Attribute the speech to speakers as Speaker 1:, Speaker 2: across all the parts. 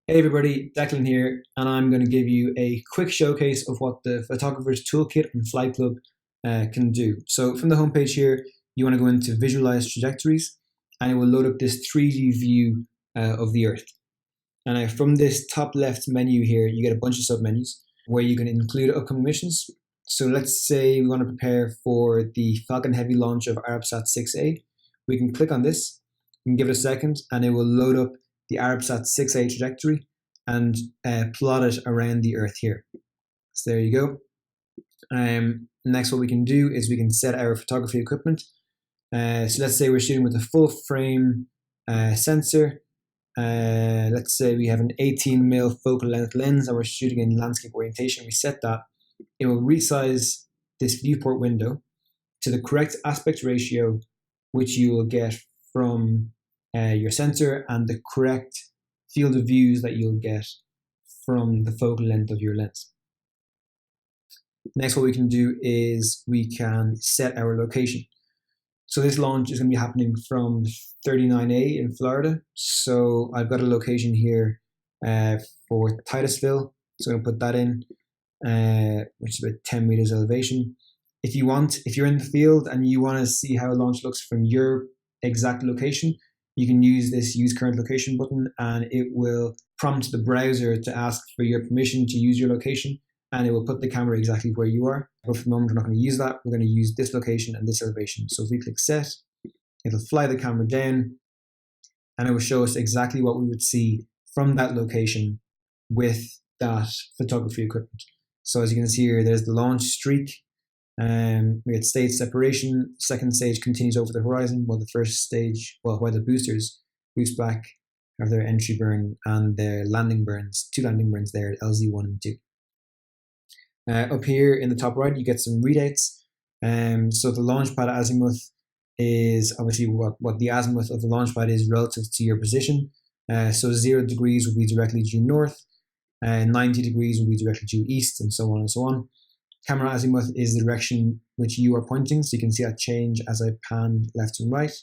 Speaker 1: Hey everybody, Declan here, and I'm going to give you a quick showcase of what the Photographer's Toolkit and Flight Club can do. So from the homepage here, you want to go into Visualize Trajectories, and it will load up this 3D view of the Earth. And from this top left menu here, you get a bunch of sub-menus where you can include upcoming missions. So let's say we want to prepare for the Falcon Heavy launch of Arabsat 6A. We can click on this, we can give it a second, and it will load up the Arabsat 6A trajectory and plot it around the Earth here. So there you go. Next, what we can do is we can set our photography equipment. So let's say we're shooting with a full frame sensor. Let's say we have an 18mm focal length lens and we're shooting in landscape orientation. We set that. It will resize this viewport window to the correct aspect ratio, which you will get from your sensor, and the correct field of views that you'll get from the focal length of your lens. Next, what we can do is we can set our location. So this launch is going to be happening from 39A in Florida. So I've got a location here for Titusville. So I'm going to put that in, which is about 10 meters elevation. If you're in the field and you want to see how a launch looks from your exact location, you can use this Use Current Location button, and it will prompt the browser to ask for your permission to use your location, and it will put the camera exactly where you are. But for the moment, we're not going to use that. We're going to use this location and this elevation. So if we click Set, it'll fly the camera down, and it will show us exactly what we would see from that location with that photography equipment. So as you can see here, there's the launch streak. We had stage separation. Second stage continues over the horizon, while the first stage, while the boosters boost back, have their entry burn and their landing burns, two landing burns there at LZ1 and 2. Up here in the top right, you get some readouts. So the launch pad azimuth is obviously what the azimuth of the launch pad is relative to your position. So 0 degrees will be directly due north, 90 degrees will be directly due east, and so on and so on. Camera azimuth is the direction which you are pointing, so you can see that change as I pan left and right.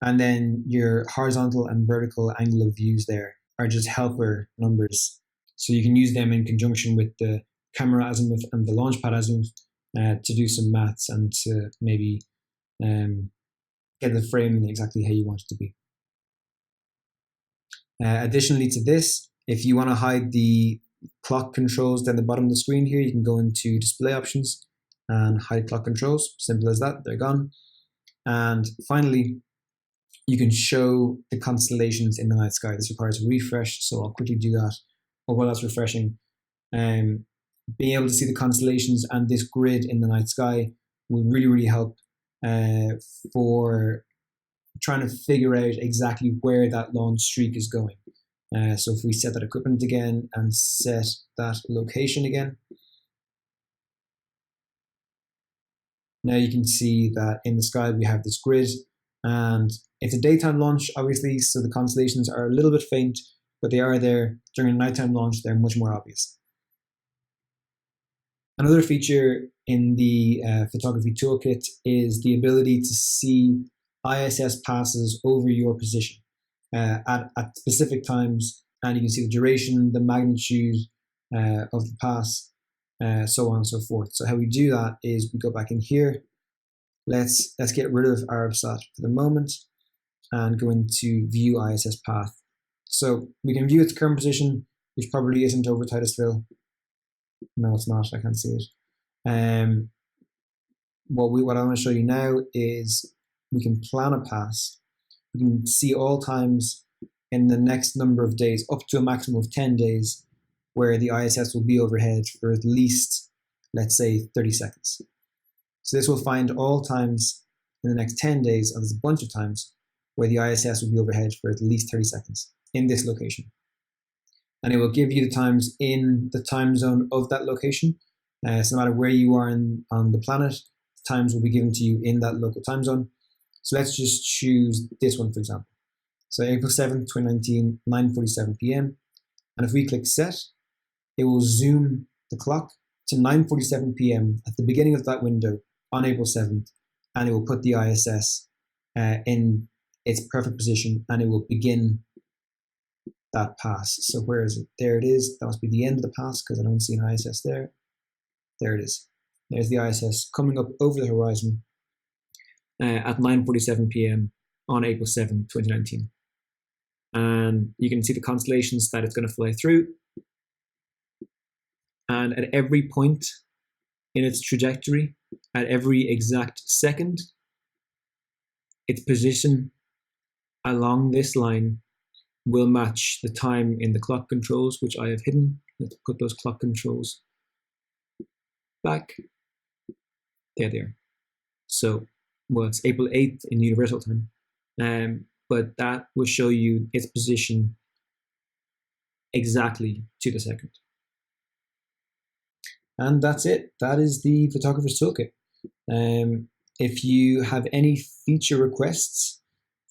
Speaker 1: And then your horizontal and vertical angle of views there are just helper numbers. So you can use them in conjunction with the camera azimuth and the launch pad azimuth to do some maths and to maybe get the framing exactly how you want it to be. Additionally to this, if you want to hide the clock controls down the bottom of the screen here, you can go into display options and hide clock controls. Simple as that, they're gone. And finally, you can show the constellations in the night sky. This requires a refresh, so I'll quickly do that. But while that's refreshing, being able to see the constellations and this grid in the night sky will really, really help for trying to figure out exactly where that launch streak is going. So if we set that equipment again and set that location again, now you can see that in the sky we have this grid, and it's a daytime launch obviously, so the constellations are a little bit faint, but they are there. During a nighttime launch, they're much more obvious. Another feature in the photography toolkit is the ability to see ISS passes over your position at specific times, and you can see the duration, the magnitude of the pass, so on and so forth. So how we do that is we go back in here. Let's get rid of Arabsat for the moment and go into View ISS Path. So we can view its current position, which probably isn't over Titusville. No, it's not. I can't see it. What I want to show you now is we can plan a pass. We can see all times in the next number of days, up to a maximum of 10 days, where the ISS will be overhead for at least, let's say, 30 seconds. So this will find all times in the next 10 days, and there's a bunch of times where the ISS will be overhead for at least 30 seconds in this location. And it will give you the times in the time zone of that location. So no matter where you are on the planet, times will be given to you in that local time zone. So let's just choose this one, for example. So April 7th, 2019, 9:47 p.m. And if we click Set, it will zoom the clock to 9:47 p.m. at the beginning of that window on April 7th, and it will put the ISS in its perfect position, and it will begin that pass. So where is it? There it is. That must be the end of the pass because I don't see an ISS there. There it is. There's the ISS coming up over the horizon at 9:47 p.m. on April 7, 2019. And you can see the constellations that it's going to fly through. And at every point in its trajectory, at every exact second, its position along this line will match the time in the clock controls, which I have hidden. Let's put those clock controls back. There they are. So, well, it's April 8th in universal time. But that will show you its position exactly to the second. And that's it. That is the Photographer's Toolkit. If you have any feature requests,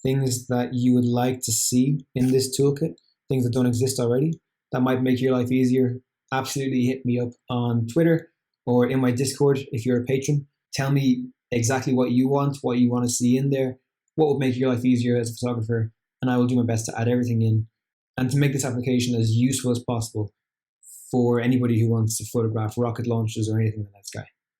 Speaker 1: things that you would like to see in this toolkit, things that don't exist already, that might make your life easier, absolutely hit me up on Twitter or in my Discord if you're a patron. Tell me exactly what you want to see in there, what would make your life easier as a photographer, and I will do my best to add everything in and to make this application as useful as possible for anybody who wants to photograph rocket launches or anything in the night sky.